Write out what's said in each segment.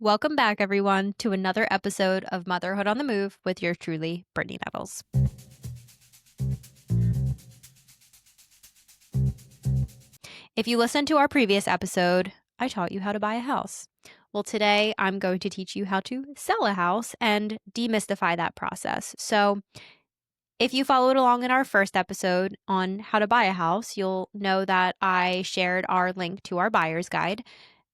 Welcome back, everyone, to another episode of Motherhood on the Move with your truly, Brittany Nettles. If you listened to our previous episode, I taught you how to buy a house. Well, today I'm going to teach you how to sell a house and demystify that process. So, if you followed along in our first episode on how to buy a house, you'll know that I shared our link to our buyer's guide,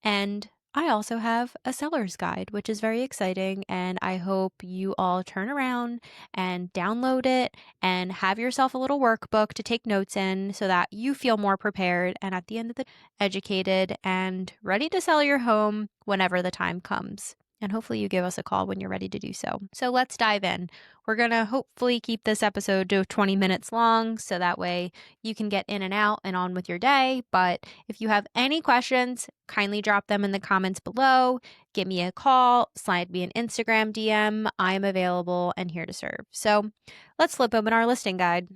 and I also have a seller's guide, which is very exciting. And I hope you all turn around and download it and have yourself a little workbook to take notes in so that you feel more prepared and at the end of the day, educated and ready to sell your home whenever the time comes. And hopefully you give us a call when you're ready to do so. So let's dive in. We're going to hopefully keep this episode to 20 minutes long so that way you can get in and out and on with your day. But if you have any questions, kindly drop them in the comments below. Give me a call, slide me an Instagram DM. I am available and here to serve. So let's flip open our listing guide.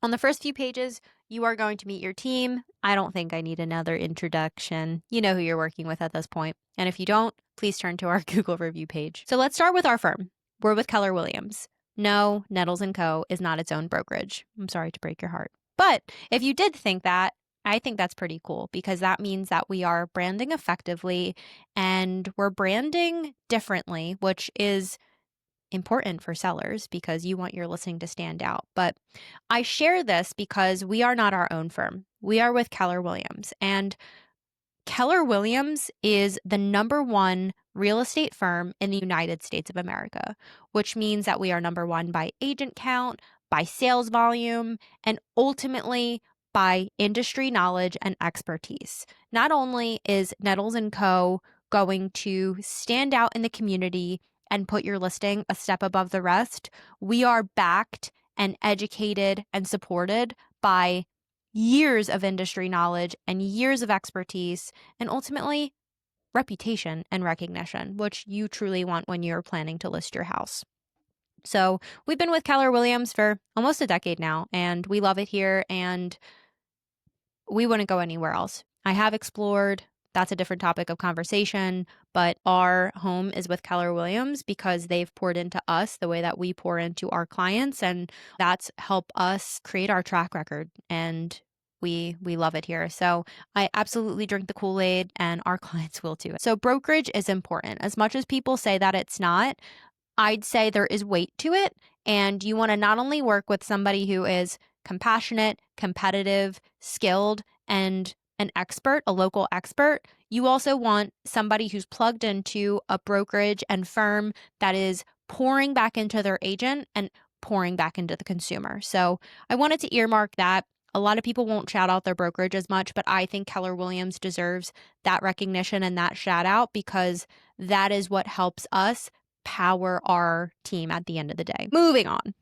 On the first few pages, you are going to meet your team. I don't think I need another introduction. You know who you're working with at this point. And if you don't, please turn to our Google review page. So let's start with our firm. We're with Keller Williams. No, Nettles Co is not its own brokerage. I'm sorry to break your heart. But if you did think that, I think that's pretty cool because that means that we are branding effectively and we're branding differently, which is important for sellers because you want your listing to stand out. But I share this because we are not our own firm. We are with Keller Williams, and Keller Williams is the number one real estate firm in the United States of America, which means that we are number one by agent count, by sales volume, and ultimately by industry knowledge and expertise. Not only is Nettles Co going to stand out in the community and put your listing a step above the rest, we are backed and educated and supported by years of industry knowledge and years of expertise, and ultimately reputation and recognition, which you truly want when you're planning to list your house. So we've been with Keller Williams for almost a decade now, and we love it here, and we wouldn't go anywhere else. I have explored. That's a different topic of conversation, but our home is with Keller Williams because they've poured into us the way that we pour into our clients, and that's helped us create our track record, and we love it here. So I absolutely drink the Kool Aid, and our clients will too. So brokerage is important. As much as people say that it's not, I'd say there is weight to it, and you want to not only work with somebody who is compassionate, competitive, skilled, and an expert, a local expert, you also want somebody who's plugged into a brokerage and firm that is pouring back into their agent and pouring back into the consumer. So I wanted to earmark that. A lot of people won't shout out their brokerage as much, but I think Keller Williams deserves that recognition and that shout out because that is what helps us power our team at the end of the day. Moving on.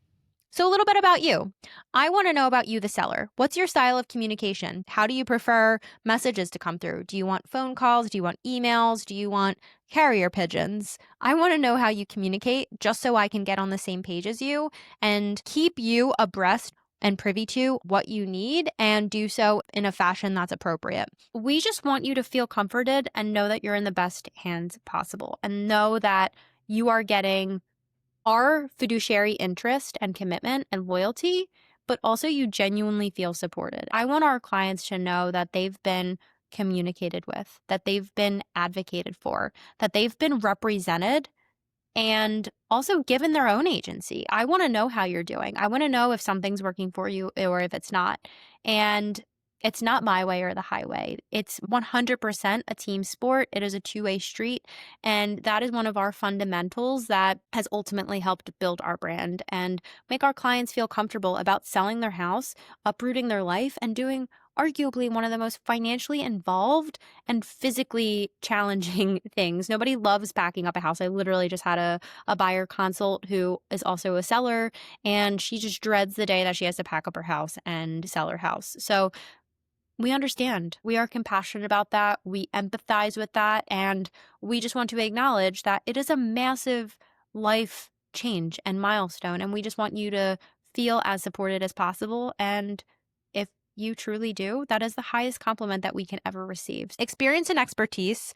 So a little bit about you. I want to know about you, the seller. What's your style of communication? How do you prefer messages to come through? Do you want phone calls? Do you want emails? Do you want carrier pigeons? I want to know how you communicate just so I can get on the same page as you and keep you abreast and privy to what you need and do so in a fashion that's appropriate. We just want you to feel comforted and know that you're in the best hands possible and know that you are getting our fiduciary interest and commitment and loyalty, but also you genuinely feel supported. I want our clients to know that they've been communicated with, that they've been advocated for, that they've been represented and also given their own agency. I want to know how you're doing. I want to know if something's working for you or if it's not. And it's not my way or the highway. It's 100% a team sport. It is a two-way street. And that is one of our fundamentals that has ultimately helped build our brand and make our clients feel comfortable about selling their house, uprooting their life, and doing arguably one of the most financially involved and physically challenging things. Nobody loves packing up a house. I literally just had a buyer consult who is also a seller, and she just dreads the day that she has to pack up her house and sell her house. So we understand. We are compassionate about that. We empathize with that. And we just want to acknowledge that it is a massive life change and milestone. And we just want you to feel as supported as possible. And if you truly do, that is the highest compliment that we can ever receive. Experience and expertise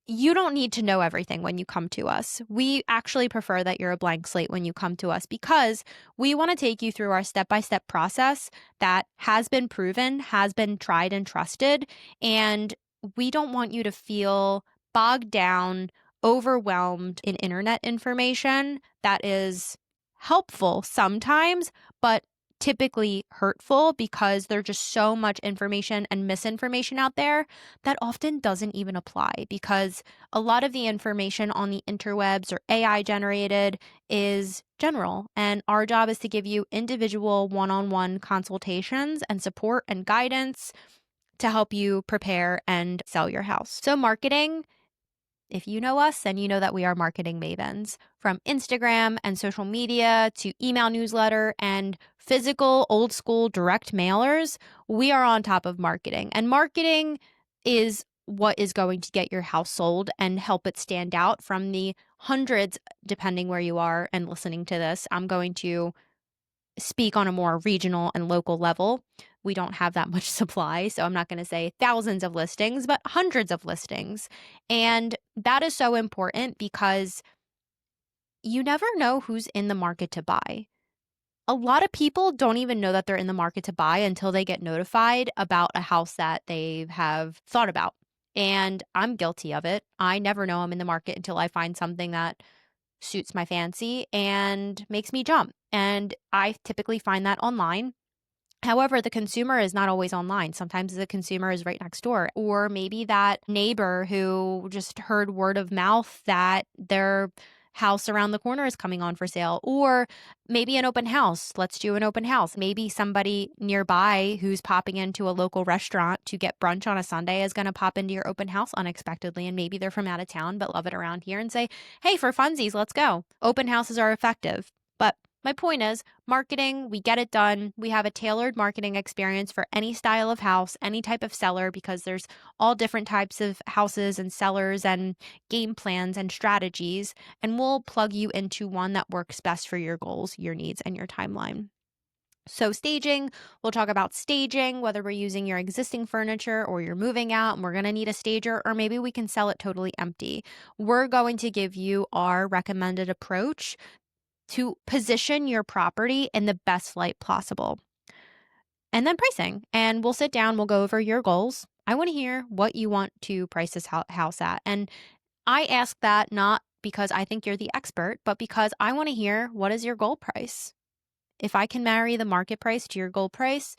You don't need to know everything when you come to us. We actually prefer that you're a blank slate when you come to us because we want to take you through our step-by-step process that has been proven, has been tried and trusted, and we don't want you to feel bogged down, overwhelmed in internet information that is helpful sometimes, but typically hurtful because there's just so much information and misinformation out there that often doesn't even apply because a lot of the information on the interwebs or AI generated is general. And our job is to give you individual one-on-one consultations and support and guidance to help you prepare and sell your house. So marketing, if you know us, then you know that we are marketing mavens. From Instagram and social media to email newsletter and physical old school direct mailers, we are on top of marketing. And marketing is what is going to get your house sold and help it stand out from the hundreds, depending where you are and listening to this. I'm going to speak on a more regional and local level. We don't have that much supply, so I'm not going to say thousands of listings, but hundreds of listings. And that is so important because you never know who's in the market to buy. A lot of people don't even know that they're in the market to buy until they get notified about a house that they have thought about. And I'm guilty of it. I never know I'm in the market until I find something that suits my fancy and makes me jump. And I typically find that online. However, the consumer is not always online. Sometimes the consumer is right next door. Or maybe that neighbor who just heard word of mouth that their house around the corner is coming on for sale. Or maybe an open house. Let's do an open house. Maybe somebody nearby who's popping into a local restaurant to get brunch on a Sunday is going to pop into your open house unexpectedly. And maybe they're from out of town but love it around here and say, hey, for funsies, let's go. Open houses are effective. But my point is, marketing, we get it done. We have a tailored marketing experience for any style of house, any type of seller, because there's all different types of houses and sellers and game plans and strategies. And we'll plug you into one that works best for your goals, your needs, and your timeline. So staging, we'll talk about staging, whether we're using your existing furniture or you're moving out and we're going to need a stager, or maybe we can sell it totally empty. We're going to give you our recommended approach to position your property in the best light possible. And then pricing. And we'll sit down, we'll go over your goals. I want to hear what you want to price this house at. And I ask that not because I think you're the expert, but because I want to hear what is your goal price. If I can marry the market price to your goal price,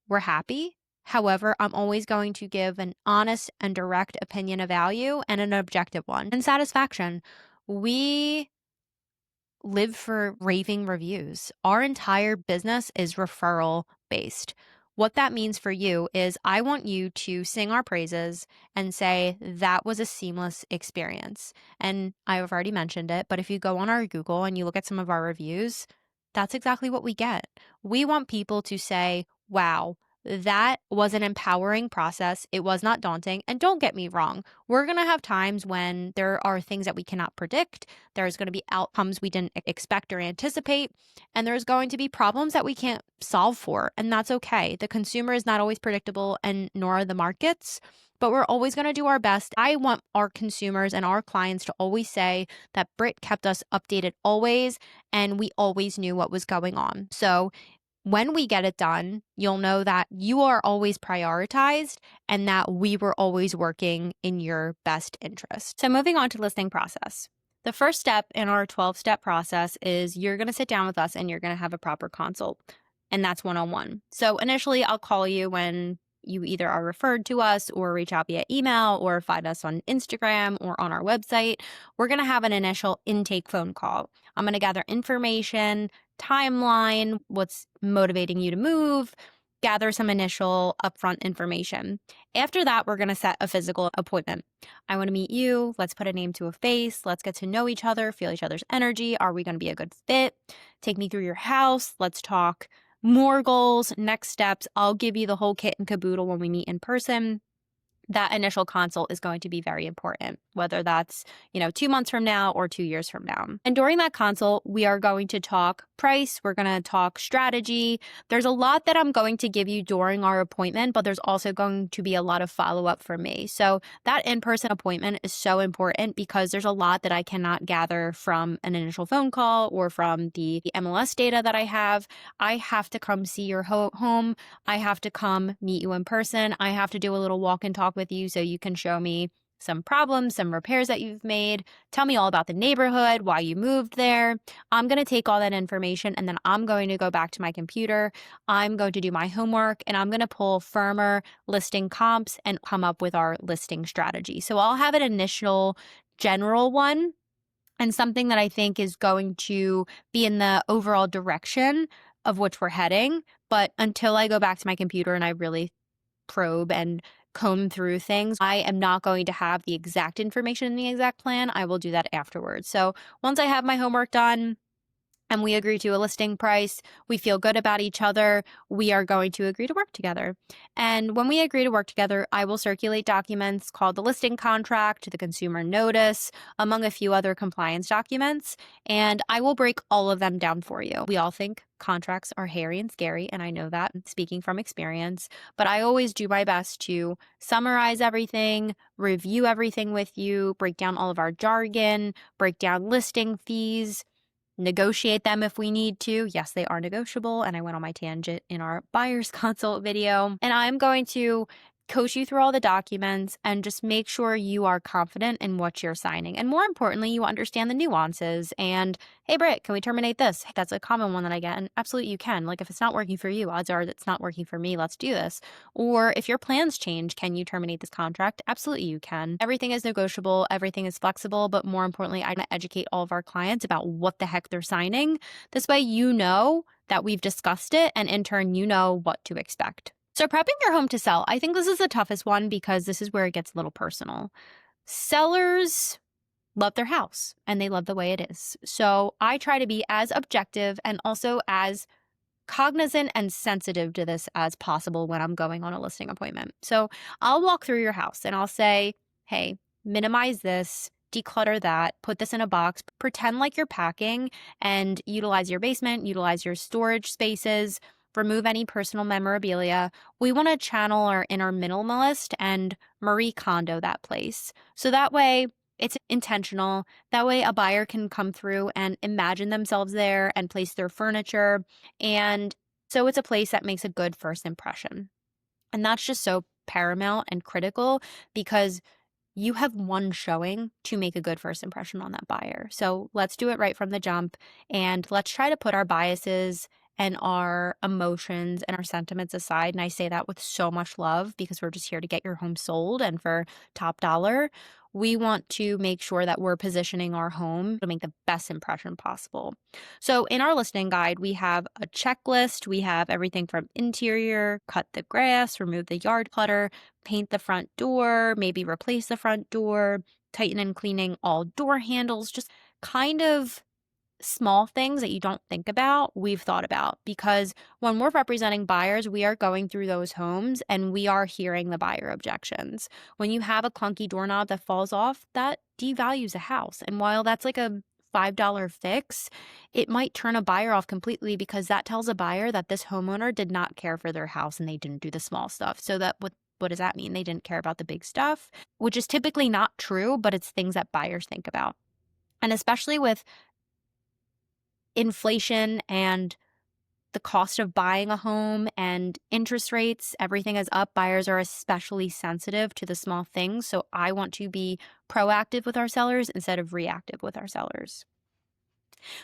we're happy. However, I'm always going to give an honest and direct opinion of value and an objective one. And satisfaction. We live for raving reviews. Our entire business is referral based. What that means for you is I want you to sing our praises and say that was a seamless experience. And I've already mentioned it, but if you go on our Google and you look at some of our reviews, that's exactly what we get. We want people to say, wow, that was an empowering process. It was not daunting. And don't get me wrong, we're going to have times when there are things that we cannot predict. There's going to be outcomes we didn't expect or anticipate. And there's going to be problems that we can't solve for. And that's okay. The consumer is not always predictable, and nor are the markets. But we're always going to do our best. I want our consumers and our clients to always say that Britt kept us updated always, and we always knew what was going on. So when we get it done, you'll know that you are always prioritized and that we were always working in your best interest. So moving on to listing process. The first step in our 12-step process is you're going to sit down with us and you're going to have a proper consult. And that's one-on-one. So initially, I'll call you when you either are referred to us or reach out via email or find us on Instagram or on our website. We're going to have an initial intake phone call. I'm going to gather information, timeline, what's motivating you to move, gather some initial upfront information. After that, we're going to set a physical appointment. I want to meet you. Let's put a name to a face. Let's get to know each other, feel each other's energy. Are we going to be a good fit? Take me through your house. Let's talk more goals, next steps. I'll give you the whole kit and caboodle when we meet in person. That initial consult is going to be very important, whether that's, 2 months from now or 2 years from now. And during that consult, we are going to talk price. We're going to talk strategy. There's a lot that I'm going to give you during our appointment, but there's also going to be a lot of follow-up for me. So that in-person appointment is so important because there's a lot that I cannot gather from an initial phone call or from the MLS data that I have. I have to come see your home. I have to come meet you in person. I have to do a little walk and talk with you so you can show me some problems, some repairs that you've made. Tell me all about the neighborhood, why you moved there. I'm going to take all that information and then I'm going to go back to my computer. I'm going to do my homework and I'm going to pull firmer listing comps and come up with our listing strategy. So I'll have an initial general one and something that I think is going to be in the overall direction of which we're heading. But until I go back to my computer and I really probe and comb through things, I am not going to have the exact information in the exact plan. I will do that afterwards. So once I have my homework done, and we agree to a listing price, we feel good about each other, we are going to agree to work together. And when we agree to work together, I will circulate documents called the listing contract, the consumer notice, among a few other compliance documents, and I will break all of them down for you. We all think contracts are hairy and scary, and I know that speaking from experience, but I always do my best to summarize everything, review everything with you, break down all of our jargon, break down listing fees, negotiate them if we need to. Yes, they are negotiable. And I went on my tangent in our buyer's consult video. And I'm going to coach you through all the documents and just make sure you are confident in what you're signing. And more importantly, you understand the nuances. And hey, Britt, can we terminate this? That's a common one that I get. And absolutely you can. Like if it's not working for you, odds are it's not working for me. Let's do this. Or if your plans change, can you terminate this contract? Absolutely you can. Everything is negotiable. Everything is flexible. But more importantly, I educate all of our clients about what the heck they're signing. This way you know that we've discussed it and in turn you know what to expect. So prepping your home to sell, I think this is the toughest one because this is where it gets a little personal. Sellers love their house and they love the way it is. So I try to be as objective and also as cognizant and sensitive to this as possible when I'm going on a listing appointment. So I'll walk through your house and I'll say, hey, minimize this, declutter that, put this in a box, pretend like you're packing and utilize your basement, utilize your storage spaces, remove any personal memorabilia. We want to channel our inner minimalist and Marie Kondo that place. So that way it's intentional. That way a buyer can come through and imagine themselves there and place their furniture. And so it's a place that makes a good first impression. And that's just so paramount and critical because you have one showing to make a good first impression on that buyer. So let's do it right from the jump and let's try to put our biases and our emotions and our sentiments aside. And I say that with so much love because we're just here to get your home sold and for top dollar. We want to make sure that we're positioning our home to make the best impression possible. So in our listing guide, we have a checklist. We have everything from interior, cut the grass, remove the yard clutter, paint the front door, maybe replace the front door, tighten and cleaning all door handles, just kind of small things that you don't think about, we've thought about because when we're representing buyers, we are going through those homes and we are hearing the buyer objections. When you have a clunky doorknob that falls off, that devalues a house. And while that's like a $5 fix, it might turn a buyer off completely because that tells a buyer that this homeowner did not care for their house and they didn't do the small stuff. So that what does that mean? They didn't care about the big stuff, which is typically not true, but it's things that buyers think about. And especially with inflation and the cost of buying a home and interest rates, everything is up. Buyers are especially sensitive to the small things. So I want to be proactive with our sellers instead of reactive with our sellers.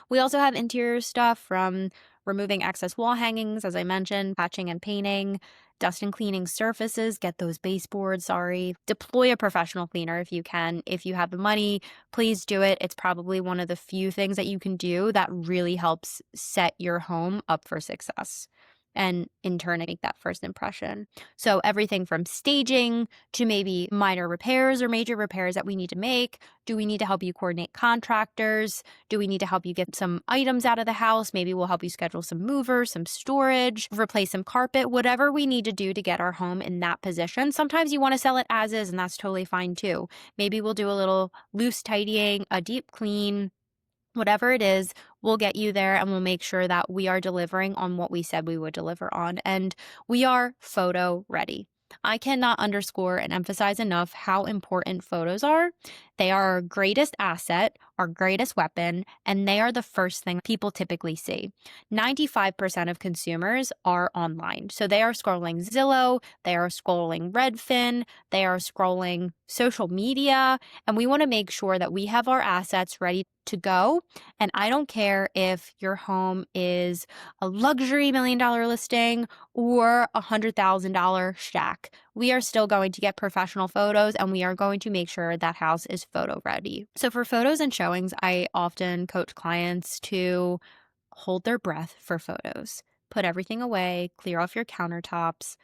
We also have interior stuff from removing excess wall hangings, as I mentioned, patching and painting, dust and cleaning surfaces, get those baseboards, deploy a professional cleaner if you can. If you have the money, please do it. It's probably one of the few things that you can do that really helps set your home up for success and in turn make that first impression. So everything from staging to maybe minor repairs or major repairs that we need to make. Do we need to help you coordinate contractors? Do we need to help you get some items out of the house? Maybe we'll help you schedule some movers, some storage, replace some carpet, whatever we need to do to get our home in that position. Sometimes you want to sell it as is, and that's totally fine too. Maybe we'll do a little loose tidying, a deep clean, Whatever it is, we'll get you there and we'll make sure that we are delivering on what we said we would deliver on. And we are photo ready. I cannot underscore and emphasize enough how important photos are. They are our greatest asset, our greatest weapon, and they are the first thing people typically see. 95% of consumers are online. So they are scrolling Zillow, they are scrolling Redfin, they are scrolling social media, and we want to make sure that we have our assets ready to go. And I don't care if your home is a luxury $1 million listing or a $100,000 shack. We are still going to get professional photos and we are going to make sure that house is photo ready. So for photos and showings, I often coach clients to hold their breath for photos. Put everything away, clear off your countertops.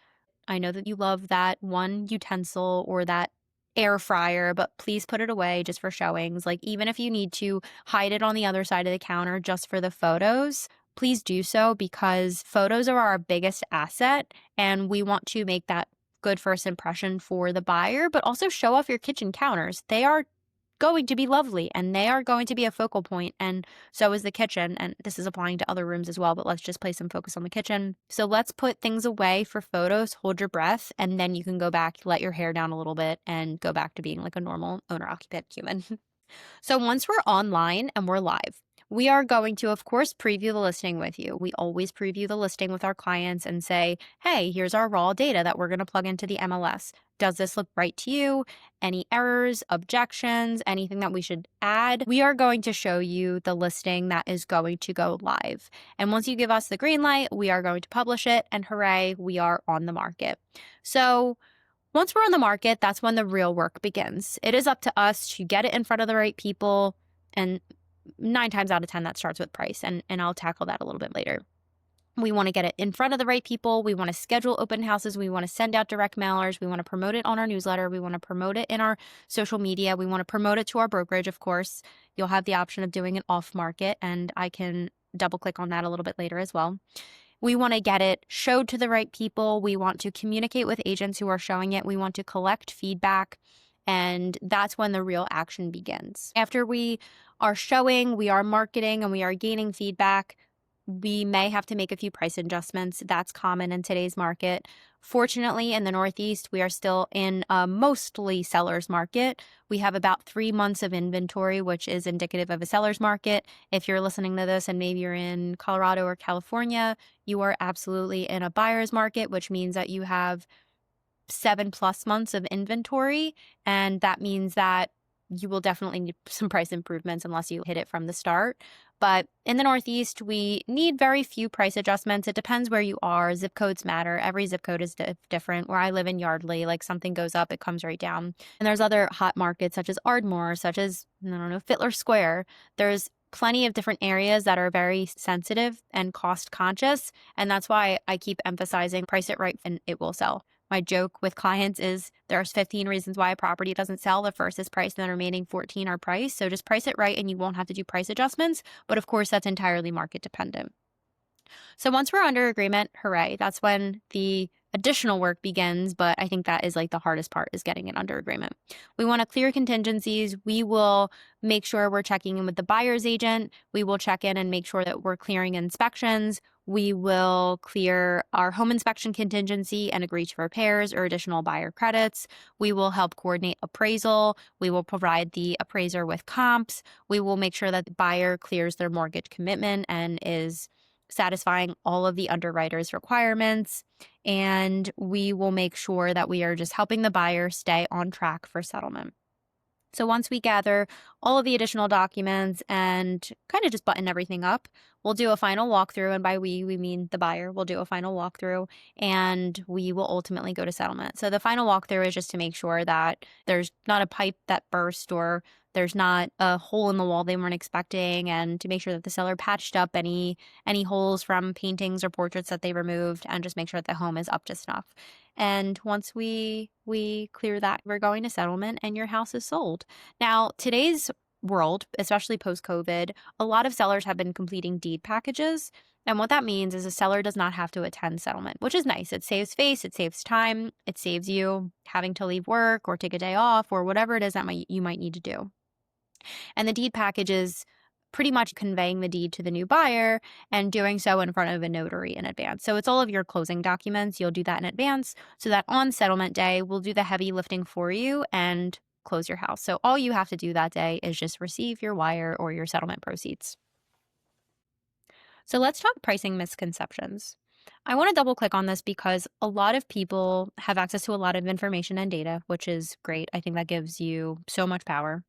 I know that you love that one utensil or that air fryer, but please put it away just for showings. Like, even if you need to hide it on the other side of the counter just for the photos, please do so, because photos are our biggest asset and we want to make that good first impression for the buyer, but also show off your kitchen counters. They are going to be lovely and they are going to be a focal point, and so is the kitchen. And this is applying to other rooms as well, but let's just place some focus on the kitchen. So let's put things away for photos, hold your breath, and then you can go back, let your hair down a little bit, and go back to being like a normal owner-occupant human. So once we're online and we're live, we are going to, of course, preview the listing with you. We always preview the listing with our clients and say, hey, here's our raw data that we're going to plug into the MLS. Does this look right to you? Any errors, objections, anything that we should add? We are going to show you the listing that is going to go live. And once you give us the green light, we are going to publish it, and hooray, we are on the market. So once we're on the market, that's when the real work begins. It is up to us to get it in front of the right people, and 9 times out of 10, that starts with price, and I'll tackle that a little bit later. We want to get it in front of the right people. We want to schedule open houses. We want to send out direct mailers. We want to promote it on our newsletter. We want to promote it in our social media. We want to promote it to our brokerage, of course. You'll have the option of doing it off market, and I can double click on that a little bit later as well. We want to get it showed to the right people. We want to communicate with agents who are showing it. We want to collect feedback. And that's when the real action begins. After we are showing, we are marketing, and we are gaining feedback, we may have to make a few price adjustments. That's common in today's market. Fortunately, in the Northeast, we are still in a mostly seller's market. We have about 3 months of inventory, which is indicative of a seller's market. If you're listening to this and maybe you're in Colorado or California, you are absolutely in a buyer's market, which means that you have 7+ months of inventory. And that means that you will definitely need some price improvements unless you hit it from the start. But in the Northeast, we need very few price adjustments. It depends where you are. Zip codes matter. Every zip code is different. Where I live in Yardley, like something goes up, it comes right down. And there's other hot markets such as Ardmore, such as, I don't know, Fittler Square. There's plenty of different areas that are very sensitive and cost conscious. And that's why I keep emphasizing price it right and it will sell. My joke with clients is there's 15 reasons why a property doesn't sell. The first is price, and the remaining 14 are price. So just price it right and you won't have to do price adjustments. But of course, that's entirely market dependent. So once we're under agreement, hooray, that's when the additional work begins. But I think that is like the hardest part, is getting it under agreement. We want to clear contingencies. We will make sure we're checking in with the buyer's agent. We will check in and make sure that we're clearing inspections. We will clear our home inspection contingency and agree to repairs or additional buyer credits. We will help coordinate appraisal. We will provide the appraiser with comps. We will make sure that the buyer clears their mortgage commitment and is satisfying all of the underwriter's requirements. And we will make sure that we are just helping the buyer stay on track for settlement. So once we gather all of the additional documents and kind of just button everything up, we'll do a final walkthrough. And by we mean the buyer. We'll do a final walkthrough and we will ultimately go to settlement. So the final walkthrough is just to make sure that there's not a pipe that burst or there's not a hole in the wall they weren't expecting, and to make sure that the seller patched up any holes from paintings or portraits that they removed, and just make sure that the home is up to snuff. And once we clear that, we're going to settlement and your house is sold. Now, today's world, especially post-COVID, a lot of sellers have been completing deed packages. And what that means is a seller does not have to attend settlement, which is nice. It saves face, it saves time, it saves you having to leave work or take a day off or whatever it is that you might need to do. And the deed packages pretty much conveying the deed to the new buyer and doing so in front of a notary in advance. So it's all of your closing documents. You'll do that in advance so that on settlement day, we'll do the heavy lifting for you and close your house. So all you have to do that day is just receive your wire or your settlement proceeds. So let's talk pricing misconceptions. I want to double click on this because a lot of people have access to a lot of information and data, which is great. I think that gives you so much power.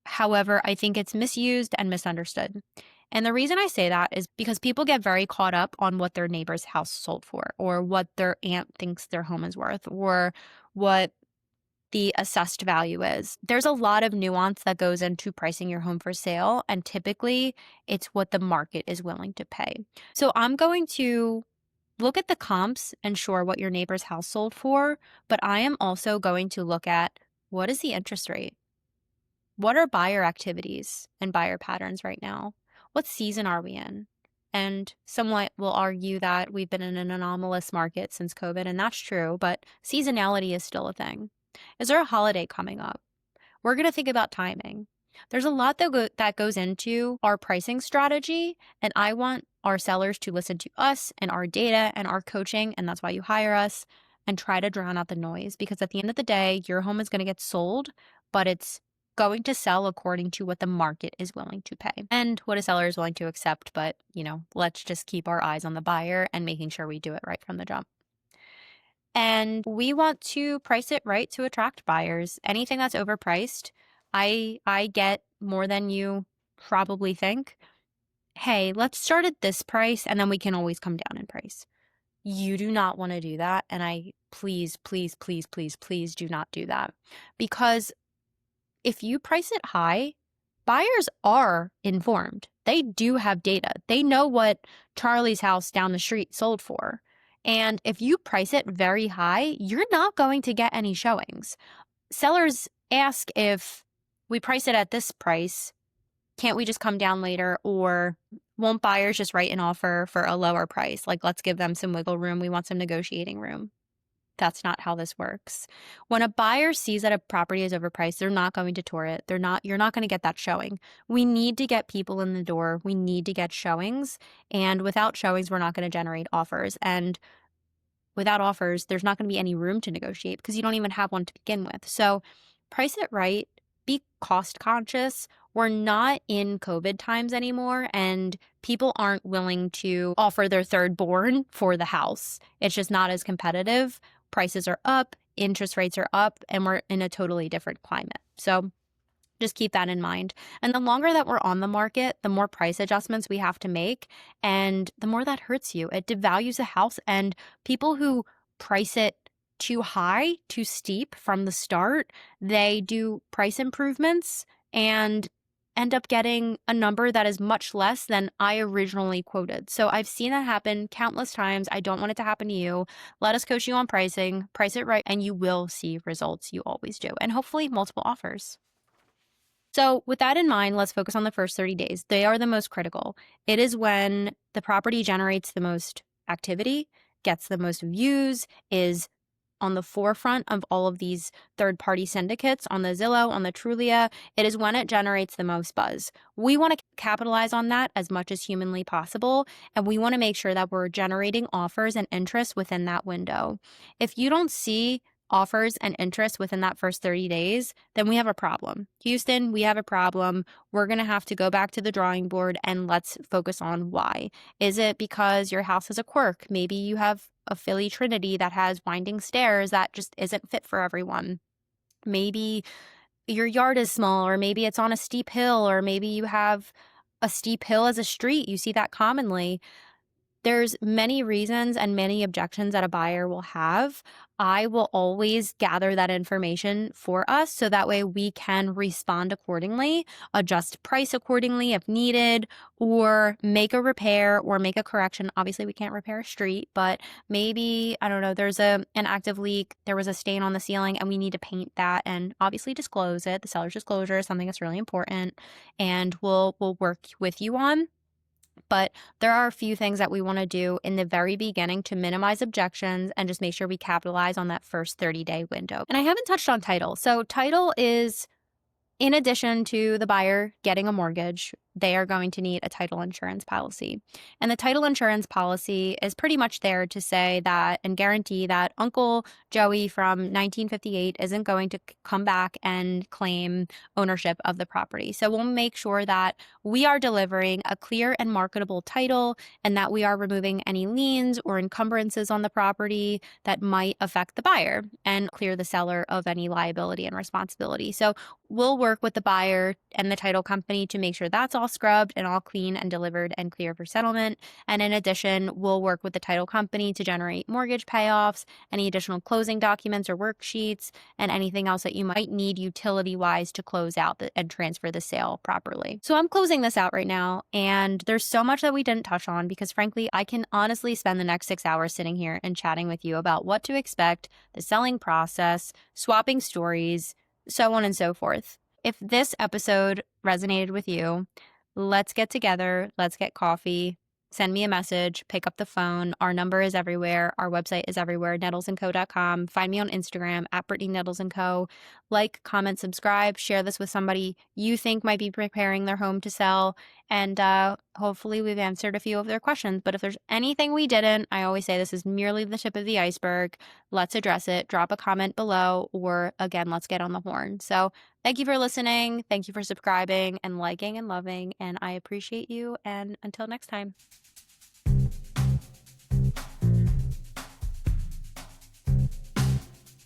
However, I think it's misused and misunderstood. And the reason I say that is because people get very caught up on what their neighbor's house sold for, or what their aunt thinks their home is worth, or what the assessed value is. There's a lot of nuance that goes into pricing your home for sale, and typically it's what the market is willing to pay. So I'm going to look at the comps and sure what your neighbor's house sold for, but I am also going to look at what is the interest rate? What are buyer activities and buyer patterns right now? What season are we in? And somewhat will argue that we've been in an anomalous market since COVID, and that's true, but seasonality is still a thing. Is there a holiday coming up? We're going to think about timing. There's a lot that goes into our pricing strategy, and I want our sellers to listen to us and our data and our coaching, and that's why you hire us, and try to drown out the noise, because at the end of the day, your home is going to get sold, but it's going to sell according to what the market is willing to pay and what a seller is willing to accept. But, let's just keep our eyes on the buyer and making sure we do it right from the jump. And we want to price it right to attract buyers. Anything that's overpriced, I get more than you probably think. Hey, let's start at this price and then we can always come down in price. You do not want to do that. And please, please, please, please, please do not do that. Because if you price it high, buyers are informed. They do have data. They know what Charlie's house down the street sold for. And if you price it very high, you're not going to get any showings. Sellers ask, if we price it at this price, can't we just come down later? Or won't buyers just write an offer for a lower price? Like, let's give them some wiggle room. We want some negotiating room. That's not how this works. When a buyer sees that a property is overpriced, they're not going to tour it. You're not going to get that showing. We need to get people in the door. We need to get showings. And without showings, we're not going to generate offers. And without offers, there's not going to be any room to negotiate because you don't even have one to begin with. So price it right. Be cost conscious. We're not in COVID times anymore, and people aren't willing to offer their third born for the house. It's just not as competitive. Prices are up, interest rates are up, and we're in a totally different climate. So just keep that in mind. And the longer that we're on the market, the more price adjustments we have to make, and the more that hurts you. It devalues a house, and people who price it too high, too steep from the start, they do price improvements and end up getting a number that is much less than I originally quoted. So I've seen that happen countless times. I don't want it to happen to you. Let us coach you on pricing, price it right, and you will see results. You always do. And hopefully multiple offers. So with that in mind, let's focus on the first 30 days. They are the most critical. It is when the property generates the most activity, gets the most views, is on the forefront of all of these third-party syndicates on the Zillow, on the Trulia. It is when it generates the most buzz. We want to capitalize on that as much as humanly possible, and we want to make sure that we're generating offers and interest within that window. If you don't see offers and interest within that first 30 days, then we have a problem. Houston, we have a problem. We're going to have to go back to the drawing board and let's focus on why. Is it because your house has a quirk? Maybe you have a Philly Trinity that has winding stairs that just isn't fit for everyone. Maybe your yard is small, or maybe it's on a steep hill, or maybe you have a steep hill as a street. You see that commonly. There's many reasons and many objections that a buyer will have. I will always gather that information for us so that way we can respond accordingly, adjust price accordingly if needed, or make a repair or make a correction. Obviously, we can't repair a street, but maybe, I don't know, there's an active leak, there was a stain on the ceiling, and we need to paint that and obviously disclose it. The seller's disclosure is something that's really important, and we'll work with you on. But there are a few things that we want to do in the very beginning to minimize objections and just make sure we capitalize on that first 30-day window. And I haven't touched on title. So title is, in addition to the buyer getting a mortgage, they are going to need a title insurance policy. And the title insurance policy is pretty much there to say that and guarantee that Uncle Joey from 1958 isn't going to come back and claim ownership of the property. So we'll make sure that we are delivering a clear and marketable title and that we are removing any liens or encumbrances on the property that might affect the buyer and clear the seller of any liability and responsibility. So we'll work with the buyer and the title company to make sure that's all scrubbed and all clean and delivered and clear for settlement. And in addition, we'll work with the title company to generate mortgage payoffs, any additional closing documents or worksheets, and anything else that you might need utility-wise to close out and transfer the sale properly. So I'm closing this out right now, and there's so much that we didn't touch on because frankly, I can honestly spend the next 6 hours sitting here and chatting with you about what to expect, the selling process, swapping stories, so on and so forth. If this episode resonated with you, let's get together, let's get coffee, send me a message, pick up the phone. Our number is everywhere. Our website is everywhere, nettlesandco.com. Find me on Instagram at Brittany Nettles & Co. Like, comment, subscribe, share this with somebody you think might be preparing their home to sell. And hopefully we've answered a few of their questions. But if there's anything we didn't, I always say this is merely the tip of the iceberg. Let's address it. Drop a comment below, or again, let's get on the horn. So thank you for listening. Thank you for subscribing and liking and loving. And I appreciate you. And until next time.